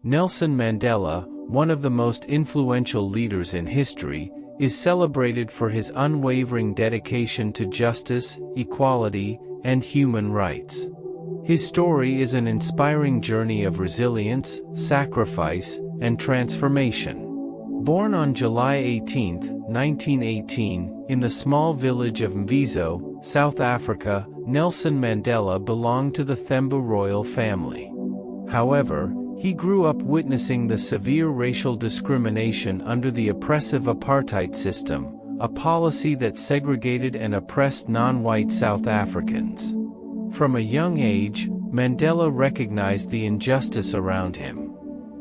Nelson Mandela, one of the most influential leaders in history, is celebrated for his unwavering dedication to justice, equality, and human rights. His story is an inspiring journey of resilience, sacrifice, and transformation. Born on July 18, 1918, in the small village of Mvezo, South Africa, Nelson Mandela belonged to the Themba royal family. However, he grew up witnessing the severe racial discrimination under the oppressive apartheid system, a policy that segregated and oppressed non-white South Africans. From a young age, Mandela recognized the injustice around him.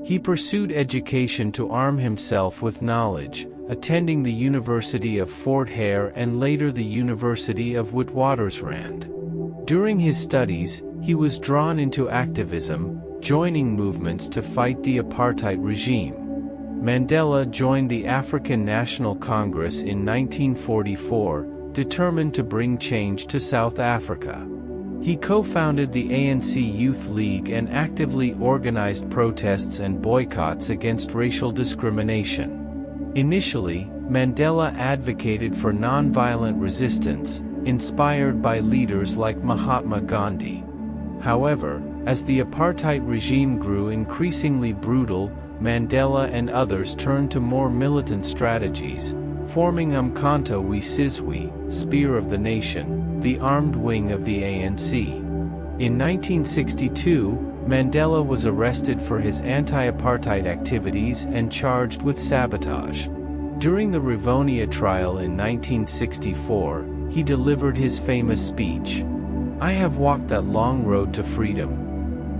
He pursued education to arm himself with knowledge, attending the University of Fort Hare and later the University of Witwatersrand. During his studies, he was drawn into activism, joining movements to fight the apartheid regime. Mandela joined the African National Congress in 1944, determined to bring change to South Africa. He co-founded the ANC Youth League and actively organized protests and boycotts against racial discrimination. Initially, Mandela advocated for nonviolent resistance, inspired by leaders like Mahatma Gandhi. However, as the apartheid regime grew increasingly brutal, Mandela and others turned to more militant strategies, forming Umkhonto we Sizwe, Spear of the Nation, the armed wing of the ANC. In 1962, Mandela was arrested for his anti-apartheid activities and charged with sabotage. During the Rivonia trial in 1964, he delivered his famous speech, "I have walked that long road to freedom.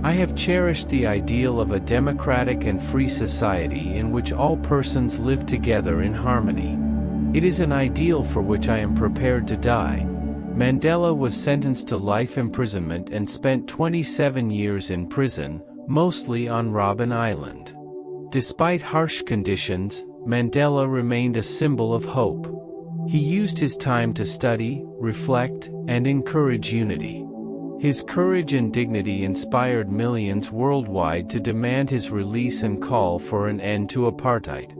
I have cherished the ideal of a democratic and free society in which all persons live together in harmony. It is an ideal for which I am prepared to die." Mandela was sentenced to life imprisonment and spent 27 years in prison, mostly on Robben Island. Despite harsh conditions, Mandela remained a symbol of hope. He used his time to study, reflect, and encourage unity. His courage and dignity inspired millions worldwide to demand his release and call for an end to apartheid.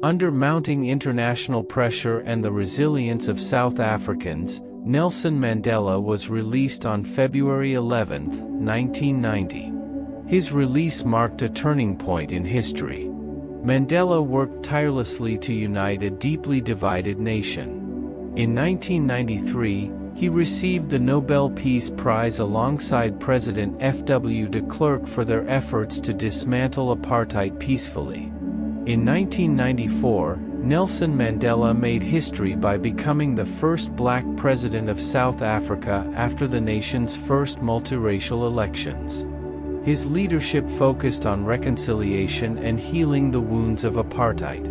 Under mounting international pressure and the resilience of South Africans, Nelson Mandela was released on February 11, 1990. His release marked a turning point in history. Mandela worked tirelessly to unite a deeply divided nation. In 1993, he received the Nobel Peace Prize alongside President F.W. de Klerk for their efforts to dismantle apartheid peacefully. In 1994, Nelson Mandela made history by becoming the first black president of South Africa after the nation's first multiracial elections. His leadership focused on reconciliation and healing the wounds of apartheid.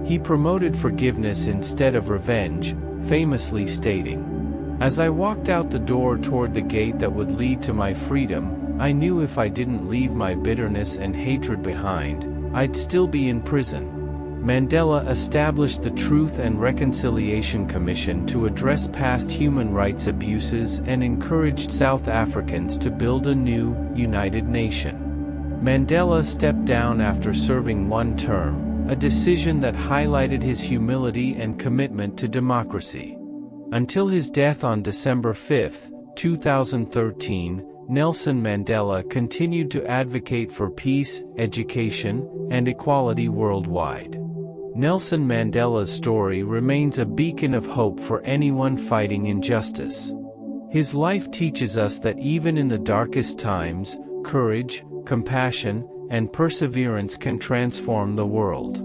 He promoted forgiveness instead of revenge, famously stating, "As I walked out the door toward the gate that would lead to my freedom, I knew if I didn't leave my bitterness and hatred behind, I'd still be in prison." Mandela established the Truth and Reconciliation Commission to address past human rights abuses and encouraged South Africans to build a new, united nation. Mandela stepped down after serving one term, a decision that highlighted his humility and commitment to democracy. Until his death on December 5, 2013, Nelson Mandela continued to advocate for peace, education, and equality worldwide. Nelson Mandela's story remains a beacon of hope for anyone fighting injustice. His life teaches us that even in the darkest times, courage, compassion, and perseverance can transform the world.